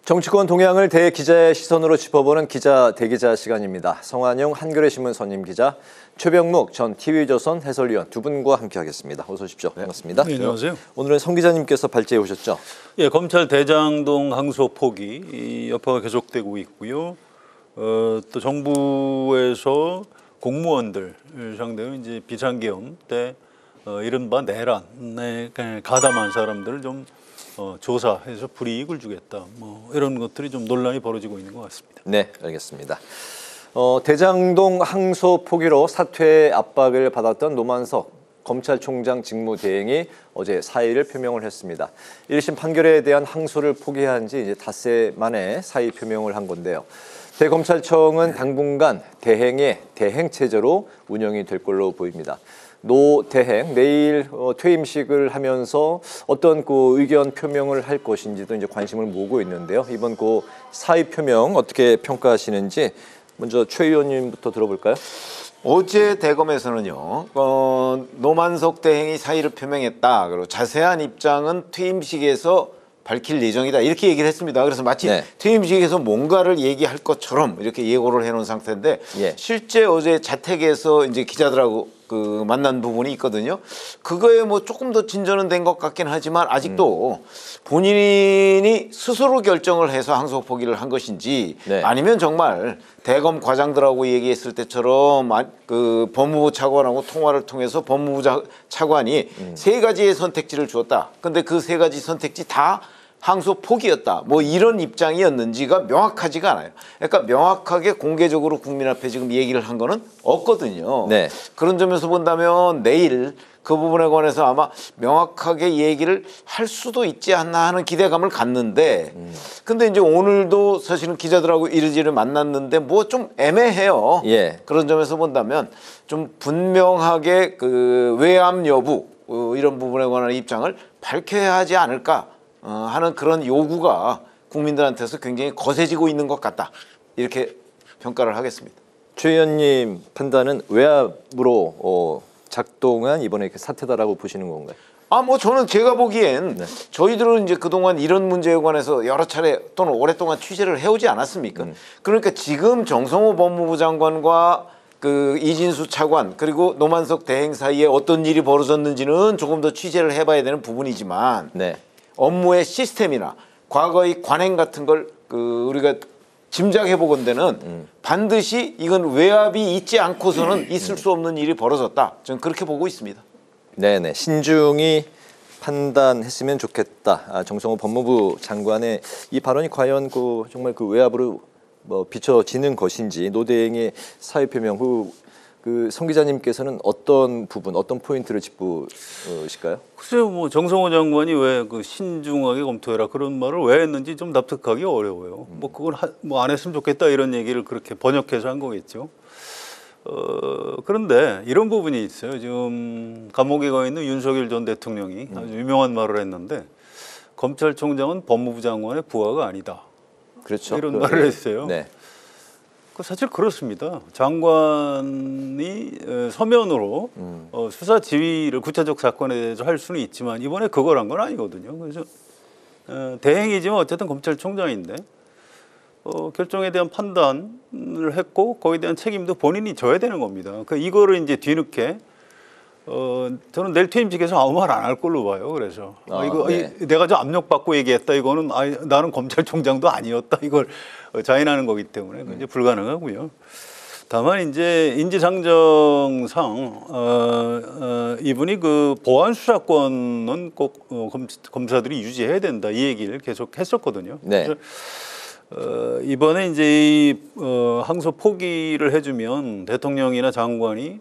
정치권 동향을 대기자의 시선으로 짚어보는 기자 대기자 시간입니다. 성환용 한겨레 신문 선임 기자, 최병묵 전 TV조선 해설위원 두 분과 함께하겠습니다. 어서 오십시오. 반갑습니다. 네, 안녕하세요. 오늘은 성 기자님께서 발제해 오셨죠? 예, 검찰 대장동 항소 포기 이 여파가 계속되고 있고요. 또 정부에서 공무원들 상대로 이제 비상계엄 때 이른바 내란에 가담한 사람들을 좀 조사해서 불이익을 주겠다. 뭐 이런 것들이 좀 논란이 벌어지고 있는 것 같습니다. 네, 알겠습니다. 대장동 항소 포기로 사퇴 압박을 받았던 노만석 검찰총장 직무대행이 어제 사의를 표명을 했습니다. 1심 판결에 대한 항소를 포기한 지 이제 닷새 만에 사의 표명을 한 건데요. 대검찰청은 당분간 대행의 대행 체제로 운영이 될 걸로 보입니다. 노 대행 내일 퇴임식을 하면서 어떤 그 의견 표명을 할 것인지도 이제 관심을 모으고 있는데요. 이번 그 사의 표명 어떻게 평가하시는지 먼저 최 의원님부터 들어볼까요? 어제 대검에서는요, 노만석 대행이 사의를 표명했다. 그리고 자세한 입장은 퇴임식에서 밝힐 예정이다. 이렇게 얘기를 했습니다. 그래서 마치 퇴임식에서 뭔가를 얘기할 것처럼 이렇게 예고를 해놓은 상태인데 실제 어제 자택에서 이제 기자들하고 만난 부분이 있거든요. 그거에 뭐 조금 더 진전은 된 것 같긴 하지만 아직도 본인이 스스로 결정을 해서 항소 포기를 한 것인지 아니면 정말 대검 과장들하고 얘기했을 때처럼 법무부 차관하고 통화를 통해서 법무부 차관이 세 가지의 선택지를 주었다. 근데 그 세 가지 선택지 다 항소 포기였다. 뭐 이런 입장이었는지가 명확하지가 않아요. 그러니까 명확하게 공개적으로 국민 앞에 지금 얘기를 한 거는 없거든요. 그런 점에서 본다면 내일 그 부분에 관해서 아마 명확하게 얘기를 할 수도 있지 않나 하는 기대감을 갖는데 근데 이제 오늘도 사실은 기자들하고 이르지를 만났는데 뭐 좀 애매해요. 그런 점에서 본다면 좀 분명하게 외압 여부 이런 부분에 관한 입장을 밝혀야 하지 않을까 하는 그런 요구가 국민들한테서 굉장히 거세지고 있는 것 같다. 이렇게 평가를 하겠습니다. 최 의원님 판단은 외압으로 작동한 이번에 이렇게 사태다라고 보시는 건가요? 뭐 저는 제가 보기엔 저희들은 이제 그동안 이런 문제에 관해서 여러 차례 또는 오랫동안 취재를 해오지 않았습니까? 그러니까 지금 정성호 법무부 장관과 이진수 차관 그리고 노만석 대행 사이에 어떤 일이 벌어졌는지는 조금 더 취재를 해봐야 되는 부분이지만 업무의 시스템이나 과거의 관행 같은 걸 우리가 짐작해 보건대는 반드시 이건 외압이 있지 않고서는 있을 수 없는 일이 벌어졌다. 저는 그렇게 보고 있습니다. 네네, 신중히 판단했으면 좋겠다. 정성호 법무부 장관의 이 발언이 과연 정말 외압으로 비춰지는 것인지 노 대행의 사의 표명 후 성 기자님께서는 어떤 부분, 어떤 포인트를 짚으실까요? 글쎄요, 뭐 정성호 장관이 왜 신중하게 검토해라 그런 말을 왜 했는지 좀 납득하기 어려워요. 뭐 그걸 안 했으면 좋겠다 이런 얘기를 그렇게 번역해서 한 거겠죠. 그런데 이런 부분이 있어요. 지금 감옥에 가 있는 윤석열 전 대통령이 아주 유명한 말을 했는데 검찰총장은 법무부 장관의 부하가 아니다. 그렇죠. 이런 말을 했어요. 사실 그렇습니다. 장관이 서면으로 수사 지휘를 구체적 사건에 대해서 할 수는 있지만 이번에 그걸 한 건 아니거든요. 그래서 대행이지만 어쨌든 검찰총장인데 결정에 대한 판단을 했고 거기에 대한 책임도 본인이 져야 되는 겁니다. 그러니까 이거를 이제 뒤늦게 저는 내일 퇴임식에서 아무 말 안 할 걸로 봐요. 그래서 내가 좀 압력받고 얘기했다. 이거는 나는 검찰총장도 아니었다. 이걸 자인하는 거기 때문에 이제 불가능하고요. 다만 이제 인지상정상 이분이 보안 수사권은 꼭 검사들이 유지해야 된다. 이 얘기를 계속 했었거든요. 그래서 이번에 이제 이 항소 포기를 해주면 대통령이나 장관이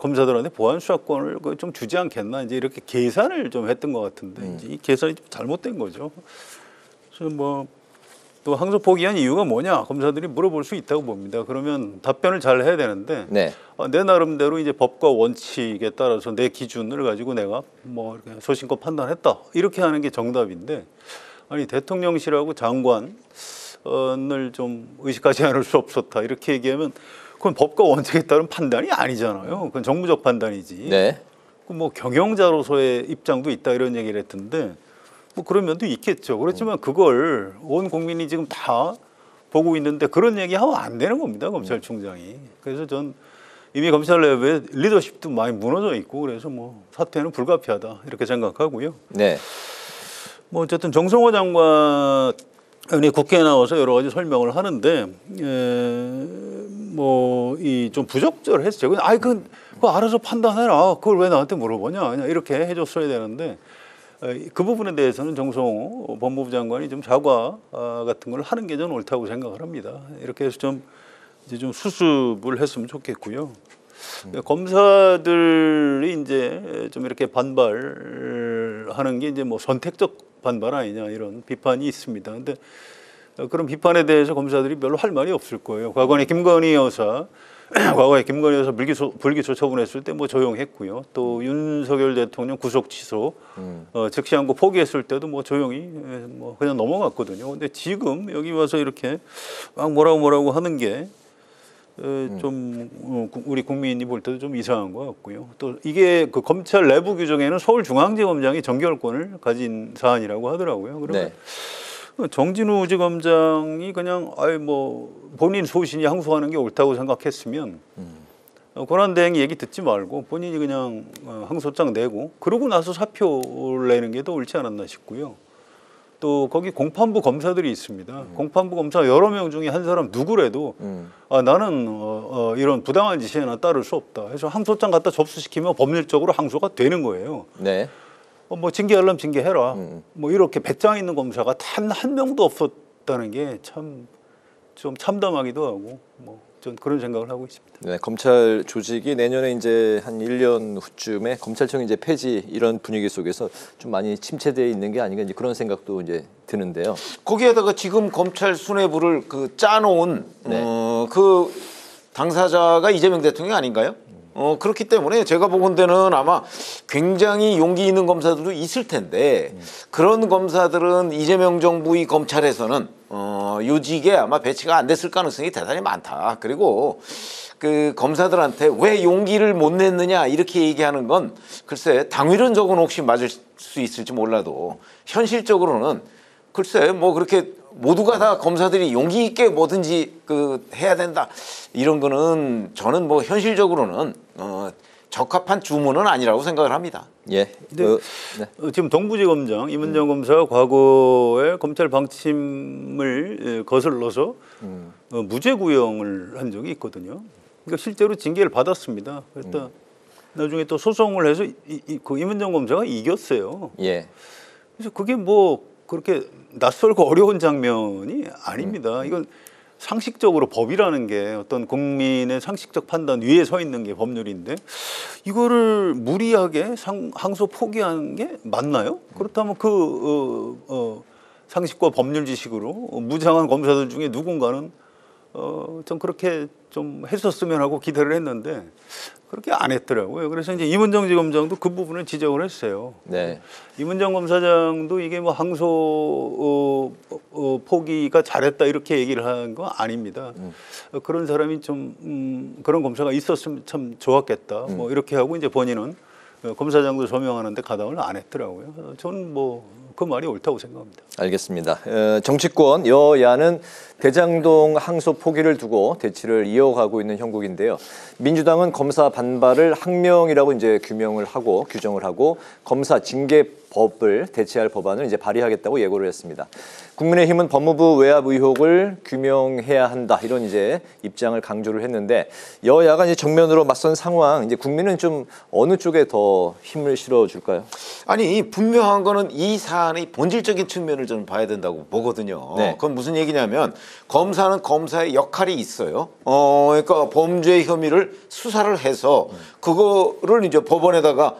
검사들한테 보안 수사권을 좀 주지 않겠나 이제 이렇게 계산을 좀 했던 것 같은데 이제 이 계산이 좀 잘못된 거죠. 그래서 또 항소 포기한 이유가 뭐냐 검사들이 물어볼 수 있다고 봅니다. 그러면 답변을 잘 해야 되는데 내 나름대로 이제 법과 원칙에 따라서 내 기준을 가지고 내가 이렇게 소신껏 판단했다 이렇게 하는 게 정답인데. 아니 대통령실하고 장관을 좀 의식하지 않을 수 없었다 이렇게 얘기하면 그건 법과 원칙에 따른 판단이 아니잖아요. 그건 정무적 판단이지. 경영자로서의 입장도 있다 이런 얘기를 했던데 뭐 그런 면도 있겠죠. 그렇지만 그걸 온 국민이 지금 다 보고 있는데 그런 얘기하면 안 되는 겁니다. 검찰총장이. 그래서 전 이미 검찰 내부의 리더십도 많이 무너져 있고 그래서 뭐 사퇴는 불가피하다 이렇게 생각하고요. 네. 뭐 어쨌든 정성호 장관이 국회에 나와서 여러 가지 설명을 하는데 뭐 이 좀 부적절했어요. 아이 그거 알아서 판단해라. 그걸 왜 나한테 물어보냐. 이렇게 해줬어야 되는데 그 부분에 대해서는 정성호 법무부 장관이 좀 사과 같은 걸 하는 게 저는 옳다고 생각을 합니다. 이렇게 해서 좀 이제 좀 수습을 했으면 좋겠고요. 검사들이 이제 좀 이렇게 반발하는 게 이제 뭐 선택적 반발 아니냐 이런 비판이 있습니다. 근데 그런 비판에 대해서 검사들이 별로 할 말이 없을 거예요. 과거에 김건희 여사 불기소 처분했을 때 뭐 조용했고요. 또 윤석열 대통령 구속 취소 즉시 항고 포기했을 때도 뭐 조용히 뭐 그냥 넘어갔거든요. 근데 지금 여기 와서 이렇게 막 뭐라고 하는 게 좀 우리 국민이 볼 때도 좀 이상한 것 같고요. 또 이게 그 검찰 내부 규정에는 서울중앙지검장이 정결권을 가진 사안이라고 하더라고요. 그러면 네. 정진우 지검장이 그냥 뭐 본인 소신이 항소하는 게 옳다고 생각했으면 권한대행 얘기 듣지 말고 본인이 그냥 항소장 내고 그러고 나서 사표를 내는 게 더 옳지 않았나 싶고요. 또 거기 공판부 검사들이 있습니다. 공판부 검사 여러 명 중에 한 사람 누구래도 나는 이런 부당한 지시에 난 따를 수 없다. 해서 항소장 갖다 접수시키면 법률적으로 항소가 되는 거예요. 네. 뭐 징계하려면 징계해라. 뭐 이렇게 배짱 있는 검사가 단 한 명도 없었다는 게 참 좀 참담하기도 하고 뭐 전 그런 생각을 하고 있습니다. 네, 검찰 조직이 내년에 이제 한 1년 후쯤에 검찰청 이제 폐지 이런 분위기 속에서 좀 많이 침체되어 있는 게 아닌가 이제 그런 생각도 이제 드는데요. 거기에다가 지금 검찰 수뇌부를 그 짜놓은 그 당사자가 이재명 대통령 아닌가요? 그렇기 때문에 제가 보건대는 아마 굉장히 용기 있는 검사들도 있을 텐데 그런 검사들은 이재명 정부의 검찰에서는 요직에 아마 배치가 안 됐을 가능성이 대단히 많다. 그리고 그 검사들한테 왜 용기를 못 냈느냐 이렇게 얘기하는 건 글쎄 당위론적으로는 혹시 맞을 수 있을지 몰라도 현실적으로는 글쎄 뭐 그렇게 모두가 다 검사들이 용기 있게 뭐든지 그 해야 된다 이런 거는 저는 뭐 현실적으로는 적합한 주문은 아니라고 생각을 합니다. 예. 지금 동부지검장 이문정 검사가 과거에 검찰 방침을 거슬러서 무죄 구형을 한 적이 있거든요. 그러니까 실제로 징계를 받았습니다. 그래서 나중에 또 소송을 해서 그 이문정 검사가 이겼어요. 예. 그래서 그게 뭐 그렇게 낯설고 어려운 장면이 아닙니다. 이건 상식적으로 법이라는 게 어떤 국민의 상식적 판단 위에 서 있는 게 법률인데 이거를 무리하게 항소 포기하는 게 맞나요? 그렇다면 상식과 법률 지식으로 무장한 검사들 중에 누군가는 좀 그렇게 좀 했었으면 하고 기대를 했는데 그렇게 안 했더라고요. 그래서 이제 이문정 지검장도 그 부분을 지적을 했어요. 네. 이문정 검사장도 이게 뭐 항소 포기가 잘했다 이렇게 얘기를 하는 거 아닙니다. 그런 사람이 좀 그런 검사가 있었으면 참 좋았겠다. 뭐 이렇게 하고 이제 본인은 검사장도 소명하는데 가담을 안 했더라고요. 저는 뭐 그 말이 옳다고 생각합니다. 알겠습니다. 정치권 여야는 대장동 항소 포기를 두고 대치를 이어가고 있는 형국인데요. 민주당은 검사 반발을 항명이라고 이제 규정을 하고 검사 징계법을 대체할 법안을 이제 발의하겠다고 예고를 했습니다. 국민의힘은 법무부 외압 의혹을 규명해야 한다 이런 이제 입장을 강조를 했는데 여야가 이제 정면으로 맞선 상황 이제 국민은 좀 어느 쪽에 더 힘을 실어줄까요? 아니 분명한 거는 이 사안의 본질적인 측면을 저는 봐야 된다고 보거든요. 네. 그건 무슨 얘기냐면 검사는 검사의 역할이 있어요. 그러니까 범죄 혐의를 수사를 해서 그거를 이제 법원에다가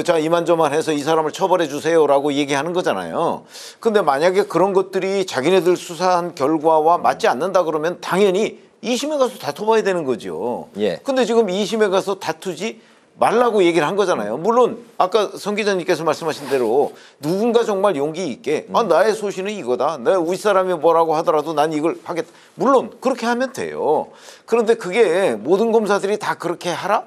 자 이만저만 해서 이 사람을 처벌해 주세요라고 얘기하는 거잖아요. 근데 만약에 그런 것들이 자기네들 수사한 결과와 맞지 않는다 그러면 당연히 2심에 가서 다퉈봐야 되는 거죠. 예. 근데 지금 2심에 가서 다투지 말라고 얘기를 한 거잖아요. 물론 아까 성 기자님께서 말씀하신 대로 누군가 정말 용기 있게 나의 소신은 이거다. 내가 윗사람이 뭐라고 하더라도 난 이걸 하겠다. 물론 그렇게 하면 돼요. 그런데 그게 모든 검사들이 다 그렇게 하라?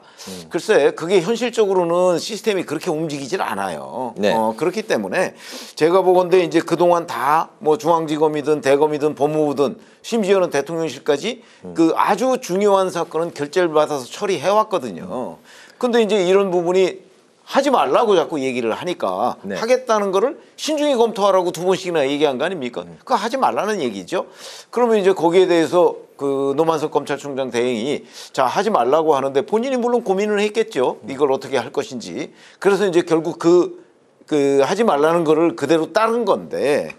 글쎄 그게 현실적으로는 시스템이 그렇게 움직이질 않아요. 네. 그렇기 때문에 제가 보건대 이제 그동안 다 뭐 중앙지검이든 대검이든 법무부든 심지어는 대통령실까지 그 아주 중요한 사건은 결재를 받아서 처리해 왔거든요. 근데 이제 이런 부분이 하지 말라고 자꾸 얘기를 하니까 네. 하겠다는 거를 신중히 검토하라고 2번씩이나 얘기한 거 아닙니까? 그거 하지 말라는 얘기죠. 그러면 이제 거기에 대해서 그 노만석 검찰총장 대행이 자 하지 말라고 하는데 본인이 물론 고민을 했겠죠. 이걸 어떻게 할 것인지. 그래서 이제 결국 그 하지 말라는 거를 그대로 따른 건데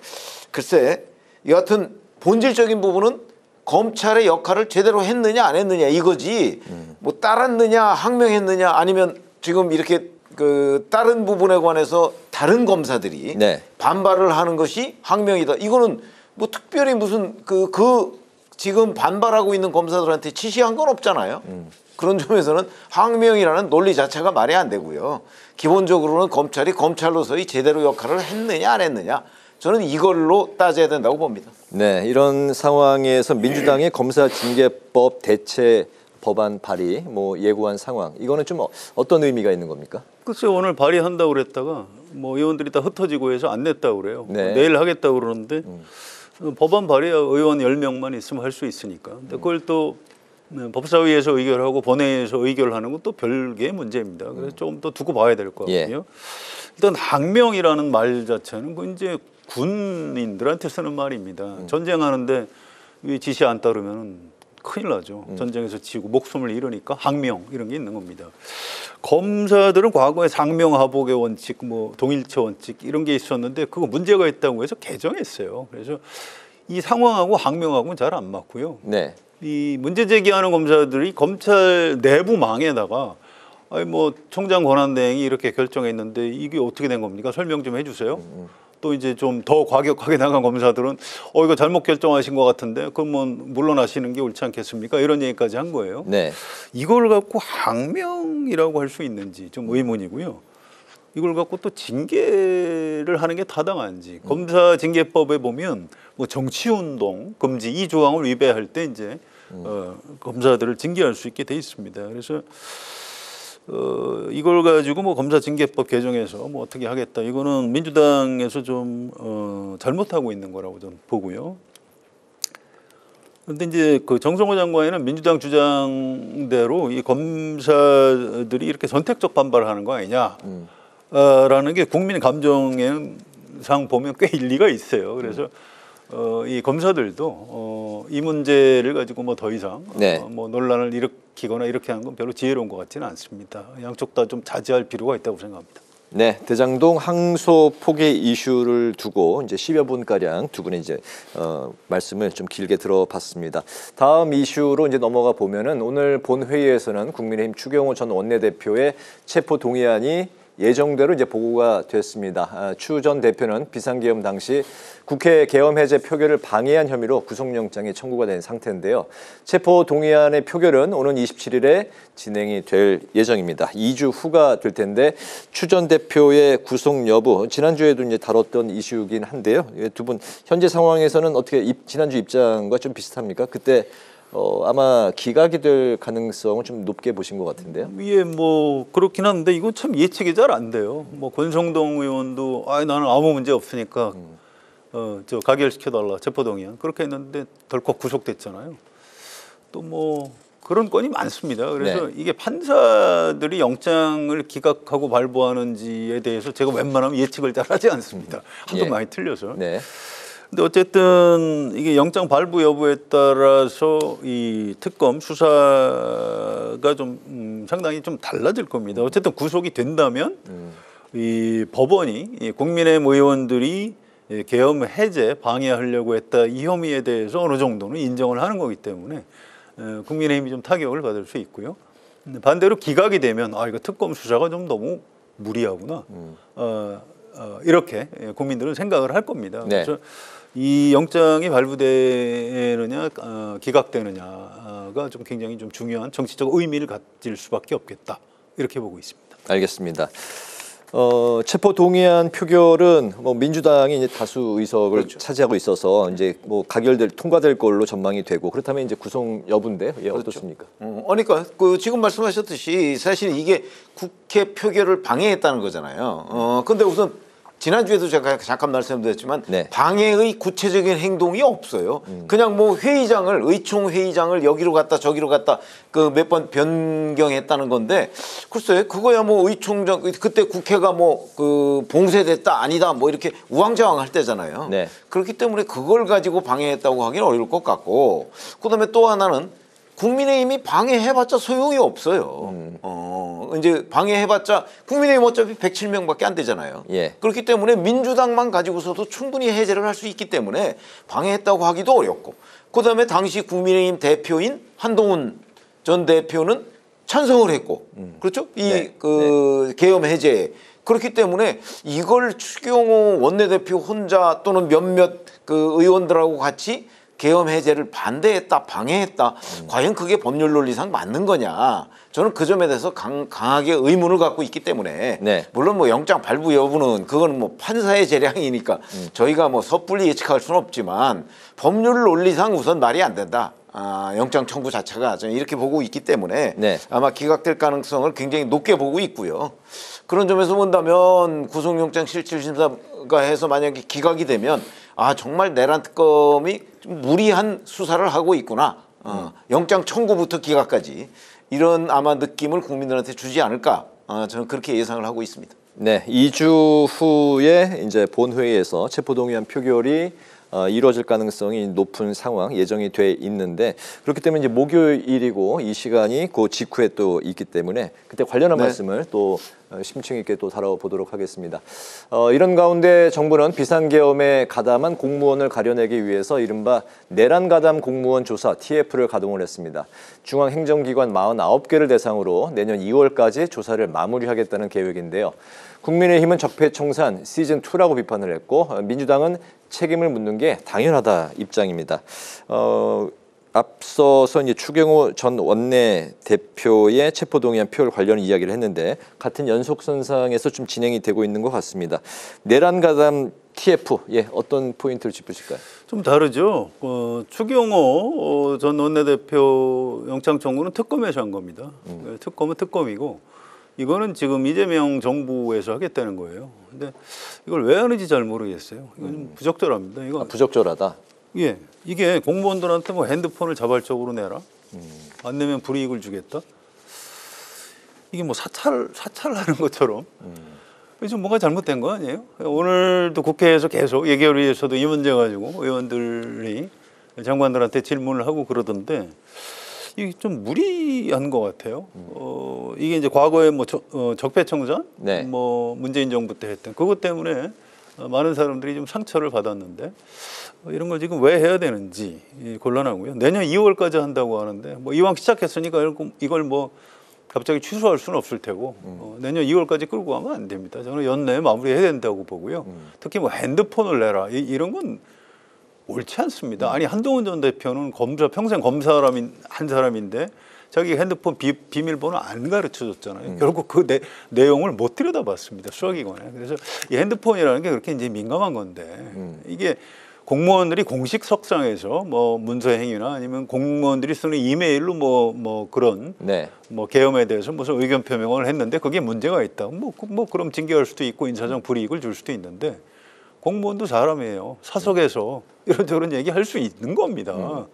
글쎄 여하튼 본질적인 부분은 검찰의 역할을 제대로 했느냐 안 했느냐 이거지 뭐 따랐느냐 항명했느냐 아니면 지금 이렇게 그 다른 부분에 관해서 다른 검사들이 네. 반발을 하는 것이 항명이다. 이거는 뭐 특별히 무슨 그 지금 반발하고 있는 검사들한테 지시한 건 없잖아요. 그런 점에서는 항명이라는 논리 자체가 말이 안 되고요. 기본적으로는 검찰이 검찰로서의 제대로 역할을 했느냐 안 했느냐 저는 이걸로 따져야 된다고 봅니다. 네, 이런 상황에서 민주당의 검사징계법 대체 법안 발의 뭐 예고한 상황 이거는 좀 어떤 의미가 있는 겁니까? 글쎄요 오늘 발의한다고 그랬다가 뭐 의원들이 다 흩어지고 해서 안 냈다고 그래요. 네. 내일 하겠다고 그러는데 법안 발의 의원 10명만 있으면 할 수 있으니까. 근데 그걸 또 법사위에서 의결하고 본회의에서 의결하는 건 또 별개의 문제입니다. 그래서 조금 더 두고 봐야 될 것 같고요. 일단 항명이라는 말 자체는 그 이제 군인들한테 쓰는 말입니다. 전쟁하는데 이 지시 안 따르면 큰일 나죠. 전쟁에서 지고 목숨을 잃으니까 항명 이런 게 있는 겁니다. 검사들은 과거에 상명하복의 원칙, 뭐 동일체 원칙 이런 게 있었는데 그거 문제가 있다고 해서 개정했어요. 그래서 이 상황하고 항명하고는 잘 안 맞고요. 네. 이 문제 제기하는 검사들이 검찰 내부망에다가 아니 뭐 총장 권한대행이 이렇게 결정했는데 이게 어떻게 된 겁니까? 설명 좀 해주세요. 또 이제 좀 더 과격하게 나간 검사들은 이거 잘못 결정하신 것 같은데 그러면 물러나시는 게 옳지 않겠습니까? 이런 얘기까지 한 거예요. 네. 이걸 갖고 항명이라고 할 수 있는지 좀 의문이고요. 이걸 갖고 또 징계를 하는 게 타당한지. 검사 징계법에 보면 뭐 정치운동 금지 이 조항을 위배할 때 이제 검사들을 징계할 수 있게 돼 있습니다. 그래서 이걸 가지고 뭐 검사징계법 개정해서 뭐 어떻게 하겠다. 이거는 민주당에서 좀 잘못하고 있는 거라고 저는 보고요. 그런데 이제 그 정성호 장관은 민주당 주장대로 이 검사들이 이렇게 선택적 반발하는 거 아니냐. 라는 게 국민 감정상 보면 꽤 일리가 있어요. 그래서 이 검사들도 이 문제를 가지고 뭐 더 이상 네. 뭐 논란을 일으키거나 이렇게 하는 건 별로 지혜로운 것 같지는 않습니다. 양쪽 다 좀 자제할 필요가 있다고 생각합니다. 네, 대장동 항소 포기 이슈를 두고 이제 10여 분가량 두 분의 이제 말씀을 좀 길게 들어봤습니다. 다음 이슈로 이제 넘어가 보면은 오늘 본회의에서는 국민의힘 추경호 전 원내대표의 체포 동의안이 예정대로 이제 보고가 됐습니다. 추 전 대표는 비상계엄 당시 국회 계엄 해제 표결을 방해한 혐의로 구속영장이 청구가 된 상태인데요. 체포 동의안의 표결은 오는 27일에 진행이 될 예정입니다. 2주 후가 될 텐데 추 전 대표의 구속 여부 지난주에도 이제 다뤘던 이슈이긴 한데요. 두 분 현재 상황에서는 어떻게 지난주 입장과 좀 비슷합니까? 그때 아마 기각이 될 가능성을 좀 높게 보신 것 같은데요. 예, 뭐 그렇긴 한데 이거 참 예측이 잘 안 돼요. 뭐 권성동 의원도 나는 아무 문제 없으니까 저 가결시켜달라 체포동의안 그렇게 했는데 덜컥 구속됐잖아요. 또 뭐 그런 건이 많습니다. 그래서 네. 이게 판사들이 영장을 기각하고 발부하는지에 대해서 제가 웬만하면 예측을 잘 하지 않습니다. 하도 많이 틀려서. 네. 근데 어쨌든 이게 영장 발부 여부에 따라서 이 특검 수사가 좀 상당히 좀 달라질 겁니다. 어쨌든 구속이 된다면 이 법원이 이 국민의힘 의원들이 계엄 해제 방해하려고 했다 이 혐의에 대해서 어느 정도는 인정을 하는 거기 때문에 국민의힘이 좀 타격을 받을 수 있고요. 반대로 기각이 되면 이거 특검 수사가 좀 너무 무리하구나. 이렇게 국민들은 생각을 할 겁니다. 네. 그래서 이 영장이 발부되느냐 기각되느냐가 좀 굉장히 좀 중요한 정치적 의미를 가질 수밖에 없겠다. 이렇게 보고 있습니다. 알겠습니다. 체포 동의안 표결은 뭐 민주당이 이제 다수 의석을 그렇죠. 차지하고 있어서 이제 뭐 통과될 걸로 전망이 되고 그렇다면 이제 구속 여부인데 예, 그렇죠. 어떻습니까? 그러니까 지금 말씀하셨듯이 사실 이게 국회 표결을 방해했다는 거잖아요. 근데 우선 지난주에도 제가 잠깐 말씀드렸지만 네. 방해의 구체적인 행동이 없어요. 그냥 뭐 의총 회의장을 여기로 갔다 저기로 갔다 그 몇 번 변경했다는 건데 글쎄 그거야 뭐 의총장 그때 국회가 뭐 그 봉쇄됐다 아니다 뭐 이렇게 우왕좌왕할 때잖아요. 네. 그렇기 때문에 그걸 가지고 방해했다고 하기는 어려울 것 같고 그다음에 또 하나는 국민의힘이 방해해봤자 소용이 없어요. 이제 방해해봤자 국민의힘 어차피 107명밖에 안 되잖아요. 예. 그렇기 때문에 민주당만 가지고서도 충분히 해제를 할 수 있기 때문에 방해했다고 하기도 어렵고 그다음에 당시 국민의힘 대표인 한동훈 전 대표는 찬성을 했고 그렇죠? 네. 계엄 해제에 그렇기 때문에 이걸 추경호 원내대표 혼자 또는 몇몇 그 의원들하고 같이 계엄 해제를 반대했다, 방해했다. 과연 그게 법률 논리상 맞는 거냐? 저는 그 점에 대해서 강하게 의문을 갖고 있기 때문에 네. 물론 뭐 영장 발부 여부는 그건 뭐 판사의 재량이니까 저희가 뭐 섣불리 예측할 수는 없지만 법률 논리상 우선 말이 안 된다. 영장 청구 자체가 저는 이렇게 보고 있기 때문에 네. 아마 기각될 가능성을 굉장히 높게 보고 있고요. 그런 점에서 본다면 구속영장 실질심사가 해서 만약에 기각이 되면 정말 내란 특검이 좀 무리한 수사를 하고 있구나. 영장 청구부터 기각까지 이런 아마 느낌을 국민들한테 주지 않을까. 저는 그렇게 예상을 하고 있습니다. 네, 2주 후에 이제 본회의에서 체포동의안 표결이 이루어질 가능성이 높은 상황 예정이 돼 있는데 그렇기 때문에 이제 목요일이고 이 시간이 그 직후에 또 있기 때문에 그때 관련한 네. 말씀을 또 심층 있게 또 다뤄보도록 하겠습니다. 이런 가운데 정부는 비상계엄에 가담한 공무원을 가려내기 위해서 이른바 내란 가담 공무원 조사 TF를 가동을 했습니다. 중앙행정기관 49개를 대상으로 내년 2월까지 조사를 마무리하겠다는 계획인데요. 국민의힘은 적폐청산 시즌2라고 비판을 했고 민주당은 책임을 묻는 게 당연하다 입장입니다. 앞서서 이제 추경호 전 원내대표의 체포동의안 표결 관련 이야기를 했는데 같은 연속선상에서 좀 진행이 되고 있는 것 같습니다. 내란 가담 TF 어떤 포인트를 짚으실까요? 좀 다르죠. 추경호 전 원내대표 영장 청구는 특검에서 한 겁니다. 특검은 특검이고 이거는 지금 이재명 정부에서 하겠다는 거예요. 근데 이걸 왜 하는지 잘 모르겠어요. 이건 좀 부적절합니다. 이거 부적절하다. 예, 이게 공무원들한테 뭐 핸드폰을 자발적으로 내라. 안 내면 불이익을 주겠다. 이게 뭐 사찰하는 것처럼. 좀 뭔가 잘못된 거 아니에요? 오늘도 국회에서 계속 예결위에서도 이 문제 가지고 의원들이 장관들한테 질문을 하고 그러던데 이게 좀 무리한 것 같아요. 이게 이제 과거에 뭐 적폐청산, 네. 뭐 문재인 정부 때 했던 그것 때문에 많은 사람들이 좀 상처를 받았는데 이런 걸 지금 왜 해야 되는지 곤란하고요. 내년 2월까지 한다고 하는데 뭐 이왕 시작했으니까 이걸 뭐 갑자기 취소할 수는 없을 테고 내년 2월까지 끌고 가면 안 됩니다. 저는 연내에 마무리해야 된다고 보고요. 특히 뭐 핸드폰을 내라 이런 건 옳지 않습니다. 아니 한동훈 전 대표는 평생 검사한 사람인데 자기 핸드폰 비밀번호 안 가르쳐줬잖아요. 결국 그 내용을 못 들여다봤습니다. 수사기관에. 그래서 이 핸드폰이라는 게 그렇게 이제 민감한 건데 이게 공무원들이 공식 석상에서 뭐 문서 행위나 아니면 공무원들이 쓰는 이메일로 뭐 그런 네. 뭐 계엄에 대해서 무슨 의견 표명을 했는데 그게 문제가 있다. 뭐 그럼 징계할 수도 있고 인사상 불이익을 줄 수도 있는데 공무원도 사람이에요. 사석에서 이런저런 얘기할 수 있는 겁니다.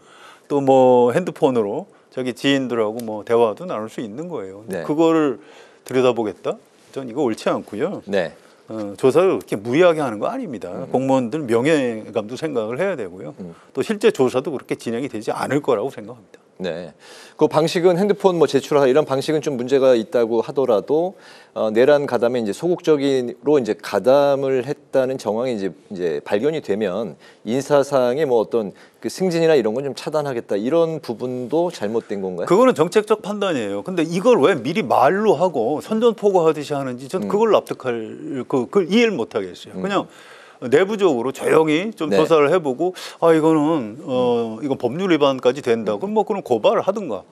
또 뭐 핸드폰으로 자기 지인들하고 뭐 대화도 나눌 수 있는 거예요. 네. 그거를 들여다보겠다? 전 이거 옳지 않고요. 네. 조사를 그렇게 무리하게 하는 거 아닙니다. 공무원들 명예감도 생각을 해야 되고요. 또 실제 조사도 그렇게 진행이 되지 않을 거라고 생각합니다. 네, 그 방식은 핸드폰 뭐 제출하라 이런 방식은 좀 문제가 있다고 하더라도 내란 가담에 이제 소극적으로 이제 가담을 했다는 정황이 이제 발견이 되면 인사상의 뭐 어떤 그 승진이나 이런 건 좀 차단하겠다 이런 부분도 잘못된 건가요? 그거는 정책적 판단이에요. 근데 이걸 왜 미리 말로 하고 선전포고하듯이 하는지 저는 그걸 납득할 그걸 이해를 못 하겠어요. 그냥 내부적으로 조용히 좀 네. 조사를 해보고 이거는 이건 법률 위반까지 된다. 그럼 뭐 그런 고발을 하든가.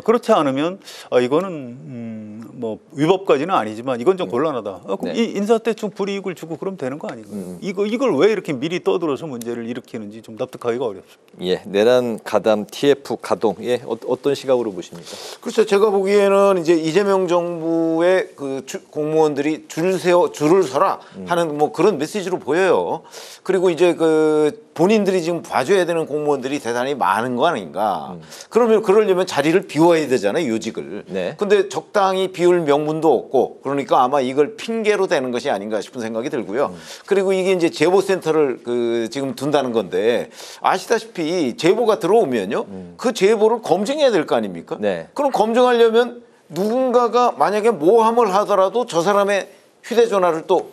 그렇지 않으면 이거는 뭐 위법까지는 아니지만 이건 좀 곤란하다. 그럼 네. 이 인사 때 좀 불이익을 주고 그러면 되는 거 아닌가요? 이걸 왜 이렇게 미리 떠들어서 문제를 일으키는지 좀 납득하기가 어렵습니다. 예, 내란 가담 TF 가동, 예, 어떤 시각으로 보십니까? 글쎄, 제가 보기에는 이제 이재명 정부의 그 공무원들이 줄을 서라 하는 뭐 그런 메시지로 보여요. 그리고 이제 그 본인들이 지금 봐줘야 되는 공무원들이 대단히 많은 거 아닌가. 그러면 그러려면 자리를 비워야 되잖아요, 요직을. 네. 근데 적당히 비울 명분도 없고, 그러니까 아마 이걸 핑계로 대는 것이 아닌가 싶은 생각이 들고요. 그리고 이게 이제 제보센터를 그 지금 둔다는 건데, 아시다시피 제보가 들어오면요, 그 제보를 검증해야 될 거 아닙니까? 네. 그럼 검증하려면 누군가가 만약에 모함을 하더라도 저 사람의 휴대전화를 또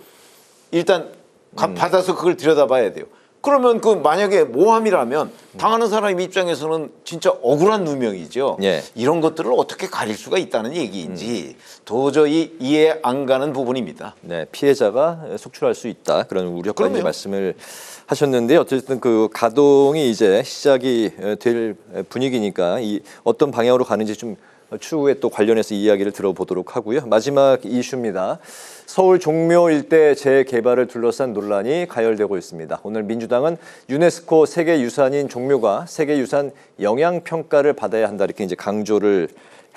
일단 받아서 그걸 들여다봐야 돼요. 그러면 그 만약에 모함이라면 당하는 사람 입장에서는 진짜 억울한 누명이죠. 예. 이런 것들을 어떻게 가릴 수가 있다는 얘기인지 도저히 이해 안 가는 부분입니다. 네, 피해자가 속출할 수 있다 그런 우려까지 그럼요. 말씀을 하셨는데 어쨌든 그 가동이 이제 시작이 될 분위기니까 이 어떤 방향으로 가는지 좀 추후에 또 관련해서 이야기를 들어보도록 하고요. 마지막 이슈입니다. 서울 종묘 일대 재개발을 둘러싼 논란이 가열되고 있습니다. 오늘 민주당은 유네스코 세계유산인 종묘가 세계유산 영향평가를 받아야 한다 이렇게 이제 강조를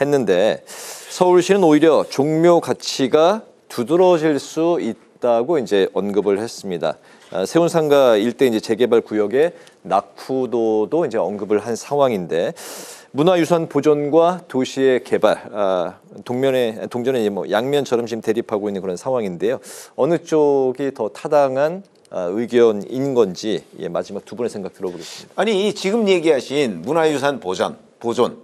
했는데 서울시는 오히려 종묘 가치가 두드러질 수 있다고 이제 언급을 했습니다. 세운상가 일대 이제 재개발 구역의 낙후도도 이제 언급을 한 상황인데. 문화유산 보존과 도시의 개발, 동전에 뭐 양면처럼 지금 대립하고 있는 그런 상황인데요. 어느 쪽이 더 타당한 의견인 건지 마지막 두 분의 생각 들어보겠습니다. 아니 지금 얘기하신 문화유산 보존,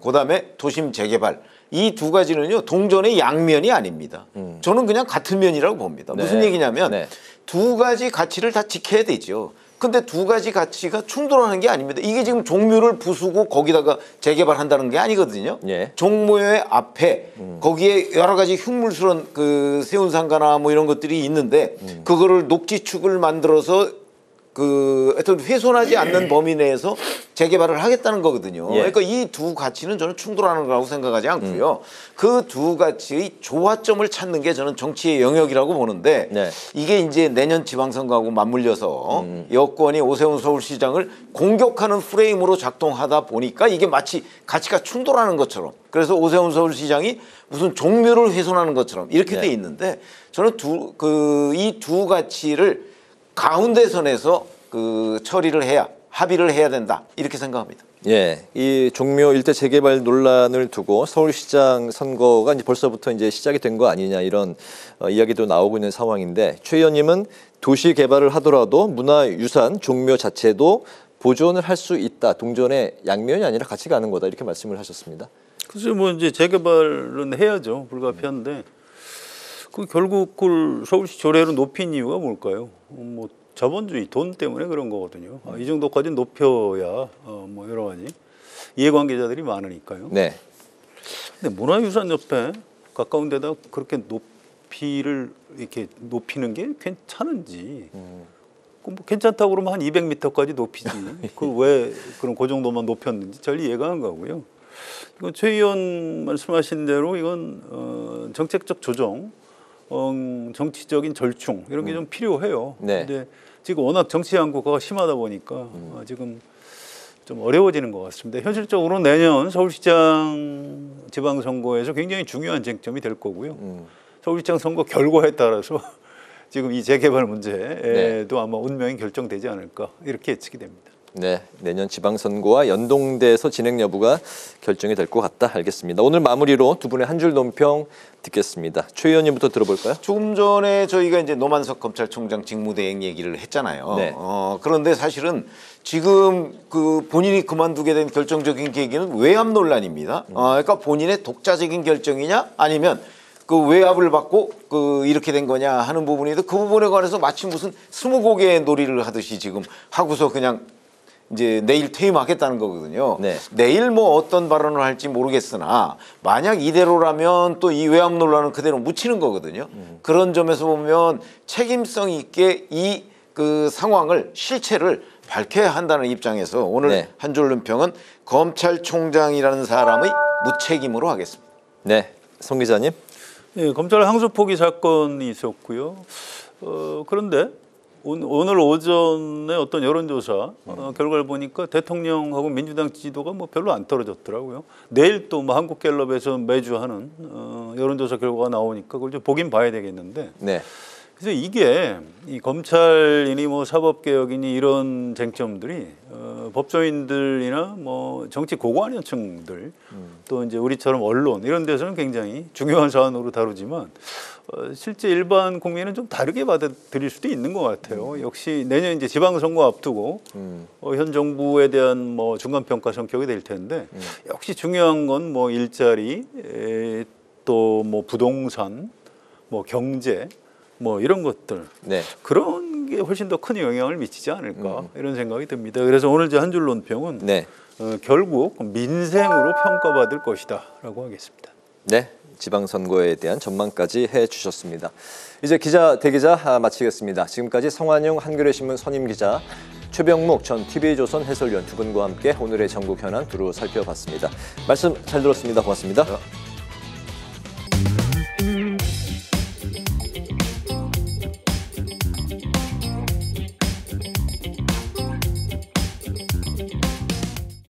그다음에 도심 재개발 이 두 가지는요 동전의 양면이 아닙니다. 저는 그냥 같은 면이라고 봅니다. 무슨 얘기냐면 두 가지 가치를 다 지켜야 되죠. 근데 두 가지 가치가 충돌하는 게 아닙니다. 이게 지금 종묘를 부수고 거기다가 재개발한다는 게 아니거든요. 예. 종묘의 앞에 거기에 여러 가지 흉물스러운 그 세운상가나 뭐 이런 것들이 있는데 그거를 녹지축을 만들어서 그 하여튼 훼손하지 않는 범위 내에서 재개발을 하겠다는 거거든요. 예. 그러니까 이 두 가치는 저는 충돌하는 거라고 생각하지 않고요. 그 두 가치의 조화점을 찾는 게 저는 정치의 영역이라고 보는데 이게 이제 내년 지방선거하고 맞물려서 여권이 오세훈 서울시장을 공격하는 프레임으로 작동하다 보니까 이게 마치 가치가 충돌하는 것처럼 그래서 오세훈 서울시장이 무슨 종묘를 훼손하는 것처럼 이렇게 돼 있는데 저는 이 두 가치를 가운데 선에서 그 처리를 해야 합의를 해야 된다 이렇게 생각합니다. 예, 이 종묘 일대 재개발 논란을 두고 서울시장 선거가 이제 벌써부터 이제 시작이 된 거 아니냐 이런 이야기도 나오고 있는 상황인데 최 의원님은 도시 개발을 하더라도 문화유산 종묘 자체도 보존을 할 수 있다. 동전의 양면이 아니라 같이 가는 거다 이렇게 말씀을 하셨습니다. 글쎄 뭐 이제 재개발은 해야죠. 불가피한데. 그 결국 그걸 서울시 조례로 높인 이유가 뭘까요? 뭐 자본주의 돈 때문에 그런 거거든요. 이 정도까지 높여야 뭐 여러 가지 이해관계자들이 많으니까요. 네. 근데 문화유산 옆에 가까운 데다 그렇게 높이를 이렇게 높이는 게 괜찮은지. 뭐 괜찮다고 그러면 한 200m까지 높이지. 그 왜 그런 그 정도만 높였는지 잘 이해가 안 가고요. 이건 최 의원 말씀하신 대로 이건 정책적 조정. 정치적인 절충 이런 게 좀 필요해요. 근데 지금 워낙 정치 양극화가 심하다 보니까 지금 좀 어려워지는 것 같습니다. 현실적으로 내년 서울시장 지방선거에서 굉장히 중요한 쟁점이 될 거고요. 서울시장 선거 결과에 따라서 지금 이 재개발 문제에도 아마 운명이 결정되지 않을까 이렇게 예측이 됩니다. 네, 내년 지방선거와 연동돼서 진행 여부가 결정이 될 것 같다. 알겠습니다. 오늘 마무리로 두 분의 한 줄 논평 듣겠습니다. 최 의원님부터 들어볼까요? 조금 전에 저희가 이제 노만석 검찰총장 직무대행 얘기를 했잖아요. 그런데 사실은 지금 그 본인이 그만두게 된 결정적인 계기는 외압 논란입니다. 그러니까 본인의 독자적인 결정이냐 아니면 그 외압을 받고 그 이렇게 된 거냐 하는 부분인데 그 부분에 관해서 마치 무슨 스무고개 놀이를 하듯이 지금 하고서 그냥 이제 내일 퇴임하겠다는 거거든요. 내일 뭐 어떤 발언을 할지 모르겠으나 만약 이대로라면 또 이 외압 논란은 그대로 묻히는 거거든요. 그런 점에서 보면 책임성 있게 이 그 상황을 실체를 밝혀야 한다는 입장에서 오늘 한 줄 논평은 검찰총장이라는 사람의 무책임으로 하겠습니다. 네, 송 기자님. 예, 검찰 항소 포기 사건이 있었고요. 그런데 오늘 오전에 어떤 여론조사 결과를 보니까 대통령하고 민주당 지지도가 뭐 별로 안 떨어졌더라고요. 내일 또 뭐 한국갤럽에서 매주 하는 여론조사 결과가 나오니까 그걸 좀 보긴 봐야 되겠는데. 네. 그래서 이게 이 검찰이니 뭐 사법개혁이니 이런 쟁점들이 법조인들이나 뭐 정치 고관여층들 또 이제 우리처럼 언론 이런 데서는 굉장히 중요한 사안으로 다루지만 실제 일반 국민은 좀 다르게 받아들일 수도 있는 것 같아요. 역시 내년 이제 지방선거 앞두고 현 정부에 대한 뭐 중간평가 성격이 될 텐데 역시 중요한 건 뭐 일자리 또 뭐 부동산 뭐 경제 뭐 이런 것들 네. 그런 게 훨씬 더 큰 영향을 미치지 않을까 이런 생각이 듭니다. 그래서 오늘 제 한 줄 논평은 네. 결국 민생으로 평가받을 것이다라고 하겠습니다. 네, 지방선거에 대한 전망까지 해주셨습니다. 이제 기자 대기자 마치겠습니다. 지금까지 성환용 한겨레신문 선임 기자, 최병묵 전 TV조선 해설위원 두 분과 함께 오늘의 전국 현안 두루 살펴봤습니다. 말씀 잘 들었습니다. 고맙습니다.